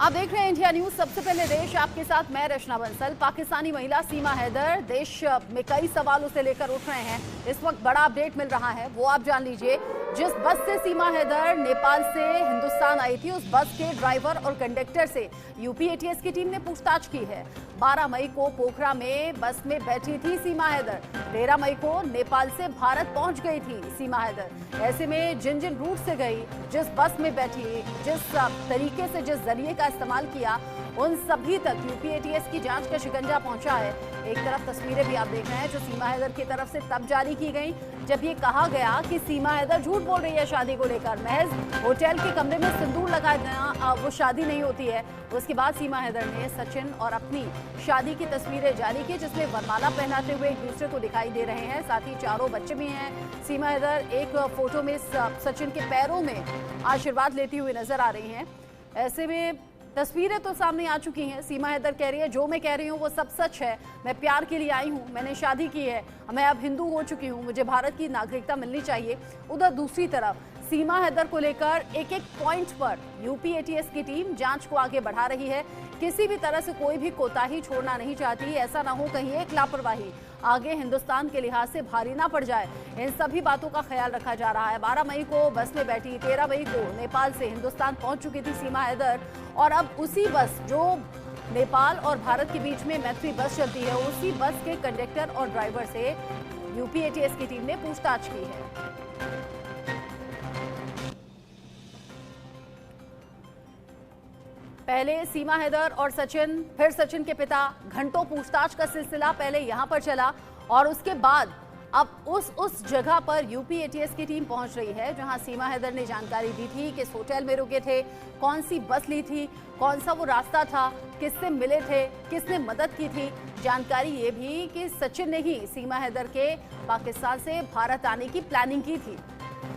आप देख रहे हैं इंडिया न्यूज। सबसे पहले देश आपके साथ मैं रचना बंसल। पाकिस्तानी महिला सीमा हैदर देश में कई सवालों से लेकर उठ रहे हैं। इस वक्त बड़ा अपडेट मिल रहा है, वो आप जान लीजिए। जिस बस से सीमा हैदर नेपाल से हिंदुस्तान आई थी, उस बस के ड्राइवर और कंडक्टर से यूपी एटीएस की टीम ने पूछताछ की है। 12 मई को पोखरा में बस में बैठी थी सीमा हैदर। 13 मई को नेपाल से भारत पहुंच गई थी सीमा हैदर। ऐसे में जिन जिन रूट से गई, जिस बस में बैठी, जिस तरीके से, जिस जरिए का इस्तेमाल किया, उन सभी तक यूपी एटीएस की जांच का शिकंजा पहुंचा है। एक तरफ तस्वीरें भी आप देख रहे हैं जो सीमा हैदर की तरफ से तब जारी की गई जब ये कहा गया कि सीमा हैदर झूठ बोल रही है शादी को लेकर। महज होटल के कमरे में सिंदूर लगा देना वो शादी नहीं होती है। उसके बाद सीमा हैदर ने सचिन और अपनी शादी की तस्वीरें जारी की, जिसमें वरमाला पहनाते हुए एक दूसरे को दिखाई दे रहे हैं। साथ ही चारों बच्चे भी हैं। सीमा हैदर एक फोटो में सचिन के पैरों में आशीर्वाद लेती हुई नजर आ रही हैं। ऐसे में तस्वीरें तो सामने आ चुकी हैं। सीमा हैदर कह रही है जो मैं कह रही हूँ वो सब सच है। मैं प्यार के लिए आई हूँ, मैंने शादी की है, मैं अब हिंदू हो चुकी हूँ, मुझे भारत की नागरिकता मिलनी चाहिए। उधर दूसरी तरफ सीमा हैदर को लेकर एक एक पॉइंट पर यूपी एटीएस की टीम जांच को आगे बढ़ा रही है। किसी भी तरह से कोई भी कोताही छोड़ना नहीं चाहती। ऐसा ना हो कहीं एक लापरवाही आगे हिंदुस्तान के लिहाज से भारी ना पड़ जाए। इन सभी बातों का ख्याल रखा जा रहा है। 12 मई को बस में बैठी, 13 मई को नेपाल से हिंदुस्तान पहुंच चुकी थी सीमा हैदर। और अब उसी बस जो नेपाल और भारत के बीच में मैत्री बस चलती है, उसी बस के कंडक्टर और ड्राइवर से यूपी एटीएस की टीम ने पूछताछ की है। पहले सीमा हैदर और सचिन, फिर सचिन के पिता। घंटों पूछताछ का सिलसिला पहले यहां पर चला और उसके बाद अब उस जगह पर यूपी एटीएस की टीम पहुंच रही है जहां सीमा हैदर ने जानकारी दी थी किस होटल में रुके थे, कौन सी बस ली थी, कौन सा वो रास्ता था, किससे मिले थे, किसने मदद की थी। जानकारी ये भी कि सचिन ने ही सीमा हैदर के पाकिस्तान से भारत आने की प्लानिंग की थी।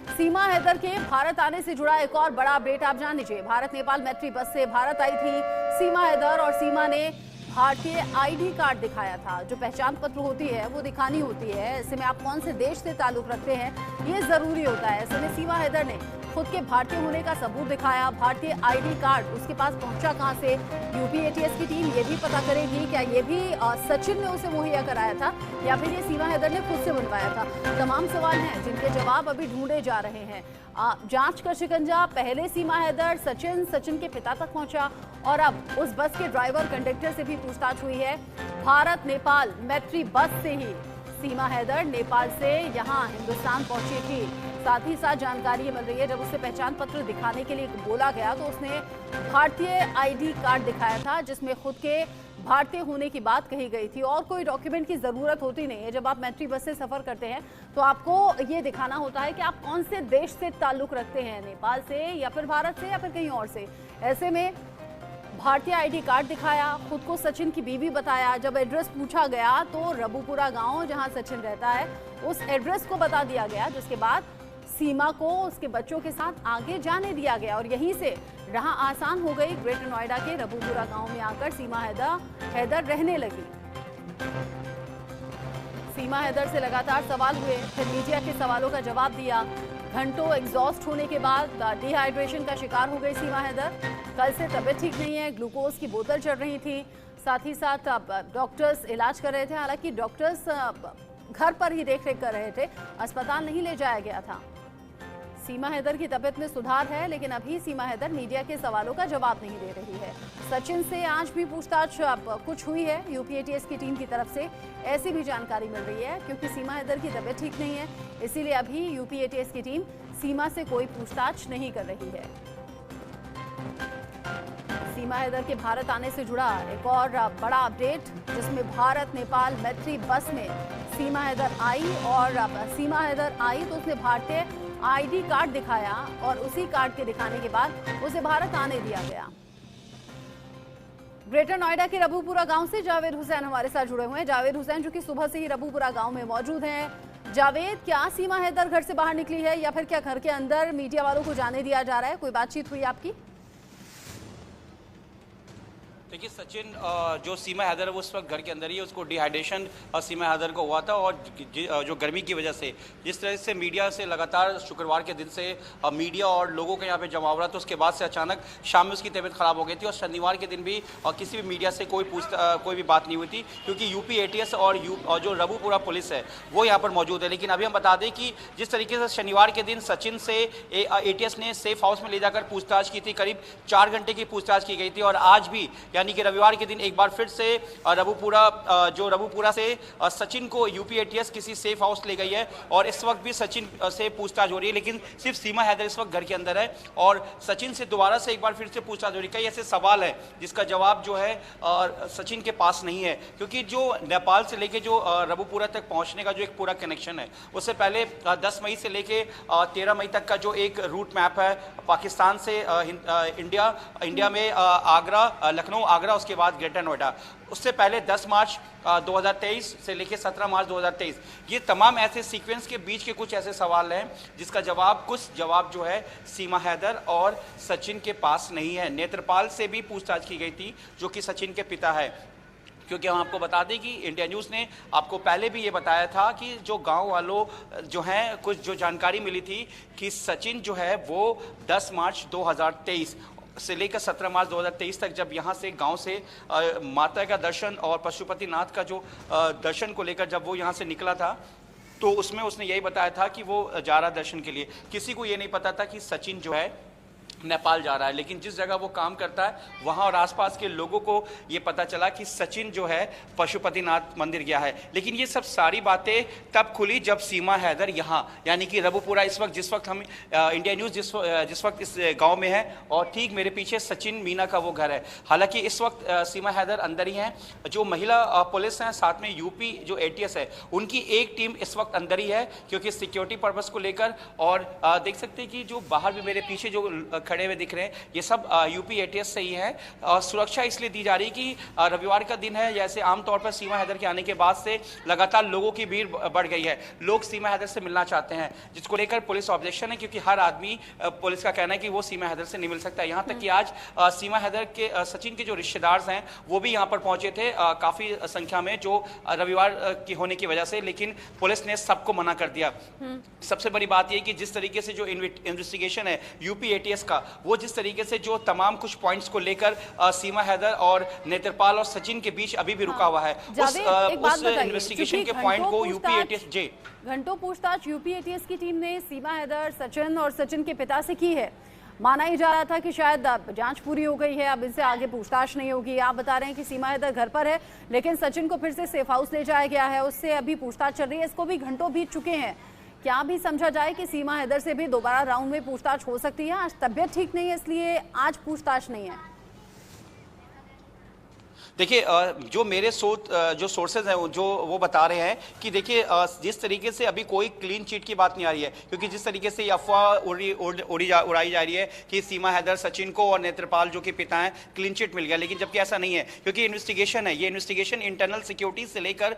सीमा हैदर के भारत आने से जुड़ा एक और बड़ा अपडेट आप जान लीजिए। भारत नेपाल मैत्री बस से भारत आई थी सीमा हैदर और सीमा ने भारतीय आईडी कार्ड दिखाया था। जो पहचान पत्र होती है वो दिखानी होती है। ऐसे में आप कौन से देश से ताल्लुक रखते हैं ये जरूरी होता है। ऐसे में सीमा हैदर ने खुद के भारतीय होने का सबूत दिखाया। भारतीय आईडी कार्ड उसके पास पहुंचा कहां से, यूपी एटीएस की टीम ये भी पता करेगी क्या ये भी सचिन ने उसे मुहैया कराया था या फिर ये सीमा हैदर ने खुद से बनवाया था। तमाम सवाल हैं जिनके जवाब अभी ढूंढे जा रहे हैं। जांच का शिकंजा पहले सीमा हैदर, सचिन के पिता तक पहुंचा और अब उस बस के ड्राइवर कंडक्टर से भी पूछताछ हुई है। भारत नेपाल मैत्री बस से ही सीमा हैदर नेपाल से यहां हिंदुस्तान पहुंची थी। साथ ही साथ जानकारी मिल रही है जब उसे पहचान पत्र दिखाने के लिए बोला गया तो उसने भारतीय आईडी कार्ड दिखाया था जिसमें खुद के भारतीय होने की बात कही गई थी। और कोई डॉक्यूमेंट की जरूरत होती नहीं है। जब आप मैत्री बस से सफर करते हैं तो आपको ये दिखाना होता है कि आप कौन से देश से ताल्लुक रखते हैं, नेपाल से या फिर भारत से या फिर कहीं और से। ऐसे में भारतीय आईडी कार्ड दिखाया, खुद को सचिन की बीवी बताया। जब एड्रेस पूछा गया तो रबूपुरा गांव जहां सचिन रहता है उस एड्रेस को बता दिया गया, जिसके बाद सीमा को उसके बच्चों के साथ आगे जाने दिया गया और यहीं से राह आसान हो गई। ग्रेटर नोएडा के रबूपुरा गांव में आकर सीमा हैदर रहने लगी। सीमा हैदर से लगातार सवाल हुए, फिर मीडिया के सवालों का जवाब दिया। घंटों एग्जॉस्ट होने के बाद डिहाइड्रेशन का शिकार हो गई सीमा हैदर। कल से तबीयत ठीक नहीं है, ग्लूकोज की बोतल चढ़ रही थी। साथ ही साथ डॉक्टर्स इलाज कर रहे थे। हालांकि डॉक्टर्स घर पर ही देखरेख कर रहे थे, अस्पताल नहीं ले जाया गया था। सीमा हैदर की तबीयत में सुधार है लेकिन अभी सीमा हैदर मीडिया के सवालों का जवाब नहीं दे रही है। सचिन से आज भी पूछताछ कुछ हुई है यूपी एटीएस की टीम की तरफ से, ऐसी भी जानकारी मिल रही है क्योंकि सीमा हैदर की तबीयत ठीक नहीं है, इसीलिए अभी यूपी एटीएस की टीम सीमा से कोई पूछताछ नहीं कर रही है। सीमा हैदर के भारत आने से जुड़ा एक और बड़ा अपडेट जिसमें भारत नेपाल मैत्री बस में सीमा हैदर आई और सीमा हैदर आई तो उसने भारतीय आईडी कार्ड दिखाया और उसी कार्ड के दिखाने के बाद उसे भारत आने दिया गया। ग्रेटर नोएडा के रबूपुरा गांव से जावेद हुसैन हमारे साथ जुड़े हुए हैं। जावेद हुसैन जो कि सुबह से ही रबूपुरा गांव में मौजूद हैं। जावेद, क्या सीमा हैदर घर से बाहर निकली है या फिर क्या घर के अंदर मीडिया वालों को जाने दिया जा रहा है? कोई बातचीत हुई आपकी? देखिए सचिन जो सीमा हैदर है वो उस वक्त घर के अंदर ही है, उसको डिहाइड्रेशन सीमा हैदर को हुआ था और जो गर्मी की वजह से जिस तरह से मीडिया से लगातार शुक्रवार के दिन से मीडिया और लोगों के यहाँ पे जमा हो रहा था, उसके बाद से अचानक शाम में उसकी तबीयत खराब हो गई थी और शनिवार के दिन भी किसी भी मीडिया से कोई भी बात नहीं हुई थी क्योंकि यूपी एटीएस और जो रबूपुरा पुलिस है वो यहाँ पर मौजूद है। लेकिन अभी हम बता दें कि जिस तरीके से शनिवार के दिन सचिन से एटीएस ने सेफ हाउस में ले जाकर पूछताछ की थी, करीब 4 घंटे की पूछताछ की गई थी और आज भी यानी कि रविवार के दिन एक बार फिर से रबूपुरा से सचिन को यूपी एटीएस किसी सेफ हाउस ले गई है और इस वक्त भी सचिन से पूछताछ हो रही है। लेकिन सिर्फ सीमा हैदर इस वक्त घर के अंदर है और सचिन से दोबारा से एक बार फिर से पूछताछ हो रही है। कई ऐसे सवाल है जिसका जवाब जो है सचिन के पास नहीं है क्योंकि जो नेपाल से लेके जो रबूपुरा तक पहुंचने का जो एक पूरा कनेक्शन है उससे पहले 10 मई से लेके 13 मई तक का जो एक रूट मैप है पाकिस्तान से इंडिया में आगरा, लखनऊ, आगरा, उसके बाद ग्रेटर नोएडा, उससे पहले 10 मार्च 2023 से लेकर 17 मार्च 2023, ये तमाम ऐसे सीक्वेंस के बीच के कुछ ऐसे सवाल हैं जिसका कुछ जवाब जो है सीमा हैदर और सचिन के पास नहीं है। नेत्रपाल से भी पूछताछ की गई थी जो कि सचिन के पिता है, क्योंकि हम आपको बता दें कि इंडिया न्यूज़ ने आपको पहले भी ये बताया था कि जो गांव वालों जो हैं कुछ जो जानकारी मिली थी कि सचिन जो है वो 10 मार्च 2023 से लेकर 17 मार्च 2023 तक जब यहाँ से गांव से माता का दर्शन और पशुपतिनाथ का जो दर्शन को लेकर जब वो यहाँ से निकला था तो उसमें उसने यही बताया था कि वो जा रहा दर्शन के लिए। किसी को ये नहीं पता था कि सचिन जो है नेपाल जा रहा है, लेकिन जिस जगह वो काम करता है वहाँ और आसपास के लोगों को ये पता चला कि सचिन जो है पशुपतिनाथ मंदिर गया है। लेकिन ये सब सारी बातें तब खुली जब सीमा हैदर यहाँ यानी कि रबूपुरा जिस वक्त हम इंडिया न्यूज़ जिस वक्त इस गांव में है और ठीक मेरे पीछे सचिन मीना का वो घर है। हालांकि इस वक्त सीमा हैदर अंदर ही हैं, जो महिला पुलिस हैं साथ में यूपी जो एटीएस है उनकी एक टीम इस वक्त अंदर ही है क्योंकि सिक्योरिटी पर्पज़ को लेकर। और देख सकते हैं कि जो बाहर भी मेरे पीछे जो खड़े हुए दिख रहे हैं ये सब यूपी एटीएस से ही है और सुरक्षा इसलिए दी जा रही है कि रविवार का दिन है, जैसे आमतौर पर सीमा हैदर के आने के बाद से लगातार लोगों की भीड़ बढ़ गई है, लोग सीमा हैदर से मिलना चाहते हैं जिसको लेकर पुलिस ऑब्जेक्शन है क्योंकि हर आदमी पुलिस का कहना है कि वो सीमा हैदर से नहीं मिल सकता। यहाँ तक कि आज सीमा हैदर के सचिन के जो रिश्तेदार हैं वो भी यहाँ पर पहुंचे थे काफी संख्या में जो रविवार की होने की वजह से, लेकिन पुलिस ने सबको मना कर दिया। सबसे बड़ी बात यह कि जिस तरीके से जो इन्वेस्टिगेशन है यूपी एटीएस का वो जिस तरीके से जो तमाम कुछ पॉइंट्स को लेकर सीमा हैदर और नेत्रपाल और सचिन के बीच अभी भी रुका हुआ है उस इन्वेस्टिगेशन के पॉइंट को यूपी एटीएस घंटों पूछताछ यूपी एटीएस की टीम ने सीमा हैदर, सचिन और सचिन के पिता से की है। माना ही जा रहा था कि शायद जांच पूरी हो गई है, अब इनसे आगे पूछताछ नहीं होगी। आप बता रहे हैं कि सीमा हैदर घर पर है लेकिन सचिन को फिर से सेफ हाउस ले जाया गया है, उससे अभी पूछताछ चल रही है, इसको भी घंटों बीत चुके हैं। क्या भी समझा जाए कि सीमा हैदर से भी दोबारा राउंड में पूछताछ हो सकती है? आज तबीयत ठीक नहीं है इसलिए आज पूछताछ नहीं है। देखिए जो मेरे जो सोर्सेज हैं जो वो बता रहे हैं कि देखिए जिस तरीके से अभी कोई क्लीन चिट की बात नहीं आ रही है क्योंकि जिस तरीके से अफवाह उड़ाई जा रही है कि सीमा हैदर, सचिन को और नेत्रपाल जो कि पिता हैं क्लीन चिट मिल गया, लेकिन जबकि ऐसा नहीं है क्योंकि इन्वेस्टिगेशन है, ये इन्वेस्टिगेशन इंटरनल सिक्योरिटी से लेकर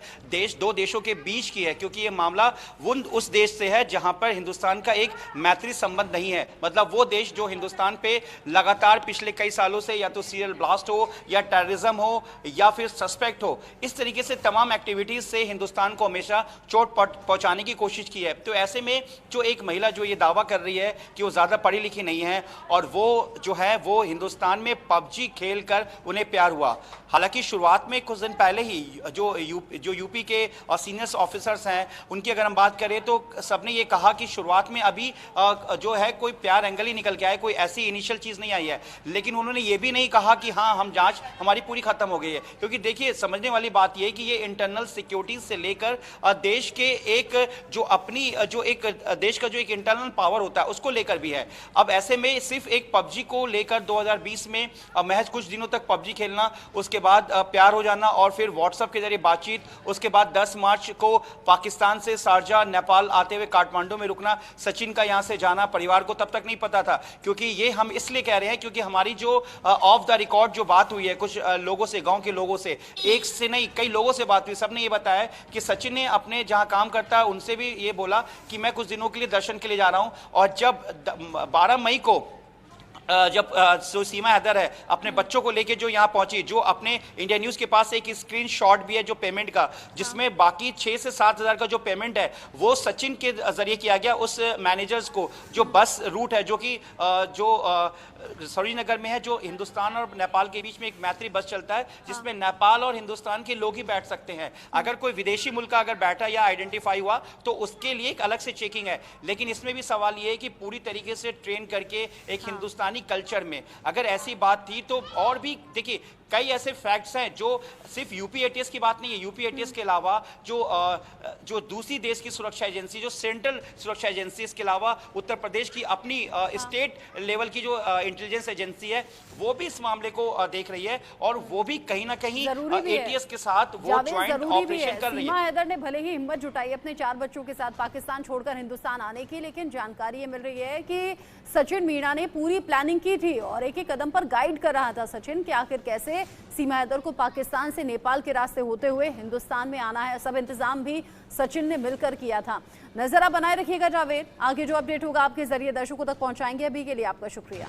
दो देशों के बीच की है क्योंकि ये मामला उस देश से है जहां पर हिंदुस्तान का एक मैत्री संबंध नहीं है। मतलब वो देश जो हिंदुस्तान पे लगातार पिछले कई सालों से या तो सीरियल ब्लास्ट हो या टेररिज्म हो या फिर सस्पेक्ट हो, इस तरीके से तमाम एक्टिविटीज से हिंदुस्तान को हमेशा चोट पहुंचाने की कोशिश की है। तो ऐसे में जो एक महिला जो ये दावा कर रही है कि वो ज्यादा पढ़ी लिखी नहीं है और वो जो है वो हिंदुस्तान में पबजी खेलकर उन्हें प्यार हुआ। हालांकि शुरुआत में कुछ दिन पहले ही जो यूपी के सीनियर्स ऑफिसर्स हैं उनकी अगर हम बात करें तो सबने ये कहा कि शुरुआत में अभी जो है कोई प्यार एंगल ही निकल के आया, कोई ऐसी इनिशियल चीज नहीं आई है। लेकिन उन्होंने ये भी नहीं कहा कि हाँ हम जांच हमारी पूरी खत्म हो गई है, क्योंकि देखिए समझने वाली बात यह कि ये इंटरनल सिक्योरिटी से लेकर देश के एक जो अपनी जो एक देश का जो एक इंटरनल पावर होता है उसको लेकर भी है। अब ऐसे में सिर्फ एक पबजी को लेकर 2020 में महज कुछ दिनों तक पबजी खेलना, उसके बाद प्यार हो जाना और फिर व्हाट्सएप के जरिए बातचीत, उसके बाद 10 मार्च को पाकिस्तान से शारजा नेपाल आते हुए काठमांडू में रुकना, सचिन का यहां से जाना परिवार को तब तक नहीं पता था। क्योंकि ये हम इसलिए कह रहे हैं क्योंकि हमारी जो ऑफ द रिकॉर्ड जो बात हुई है कुछ लोगों से, गांव के लोगों से, एक से नहीं कई लोगों से बात हुई, सबने ये बताया कि सचिन ने अपने जहां काम करता है उनसे भी ये बोला कि मैं कुछ दिनों के लिए दर्शन के लिए जा रहा हूं। और जब 12 मई को जब जो सीमा हैदर है अपने बच्चों को लेके जो यहाँ पहुंची, जो अपने इंडिया न्यूज के पास एक स्क्रीनशॉट भी है जो पेमेंट का, जिसमें बाकी 6 से 7 हज़ार का जो पेमेंट है वो सचिन के जरिए किया गया उस मैनेजर्स को। जो बस रूट है जो कि सरोजनी नगर में है, जो हिंदुस्तान और नेपाल के बीच में एक मैत्री बस चलता है जिसमें नेपाल और हिंदुस्तान के लोग ही बैठ सकते हैं। अगर कोई विदेशी मुल्क का अगर बैठा या आइडेंटिफाई हुआ तो उसके लिए एक अलग से चेकिंग है। लेकिन इसमें भी सवाल ये है कि पूरी तरीके से ट्रेन करके एक हिंदुस्तानी कल्चर में अगर ऐसी बात थी तो और भी देखिए कई ऐसे फैक्ट्स हैं जो सिर्फ यूपी एटीएस की बात नहीं है। यूपी एटीएस के अलावा जो दूसरी देश की सुरक्षा एजेंसी, जो सेंट्रल सुरक्षा एजेंसी, इसके अलावा उत्तर प्रदेश की अपनी स्टेट लेवल की जो इंटेलिजेंस एजेंसी है वो भी इस मामले को देख रही है और वो भी कहीं ना कहीं एटीएस के साथ वो ज्वाइंट ऑपरेशन कर रही है। सीमा हैदर ने भले ही हिम्मत जुटाई अपने 4 बच्चों के साथ पाकिस्तान छोड़कर हिंदुस्तान आने की, लेकिन जानकारी ये मिल रही है कि सचिन मीणा ने पूरी प्लानिंग की थी और एक एक कदम पर गाइड कर रहा था सचिन कि आखिर कैसे सीमा हैदर को पाकिस्तान से नेपाल के रास्ते होते हुए हिंदुस्तान में आना है। सब इंतजाम भी सचिन ने मिलकर किया था। नजर आप बनाए रखिएगा जावेद, आगे जो अपडेट होगा आपके जरिए दर्शकों तक पहुंचाएंगे। अभी के लिए आपका शुक्रिया।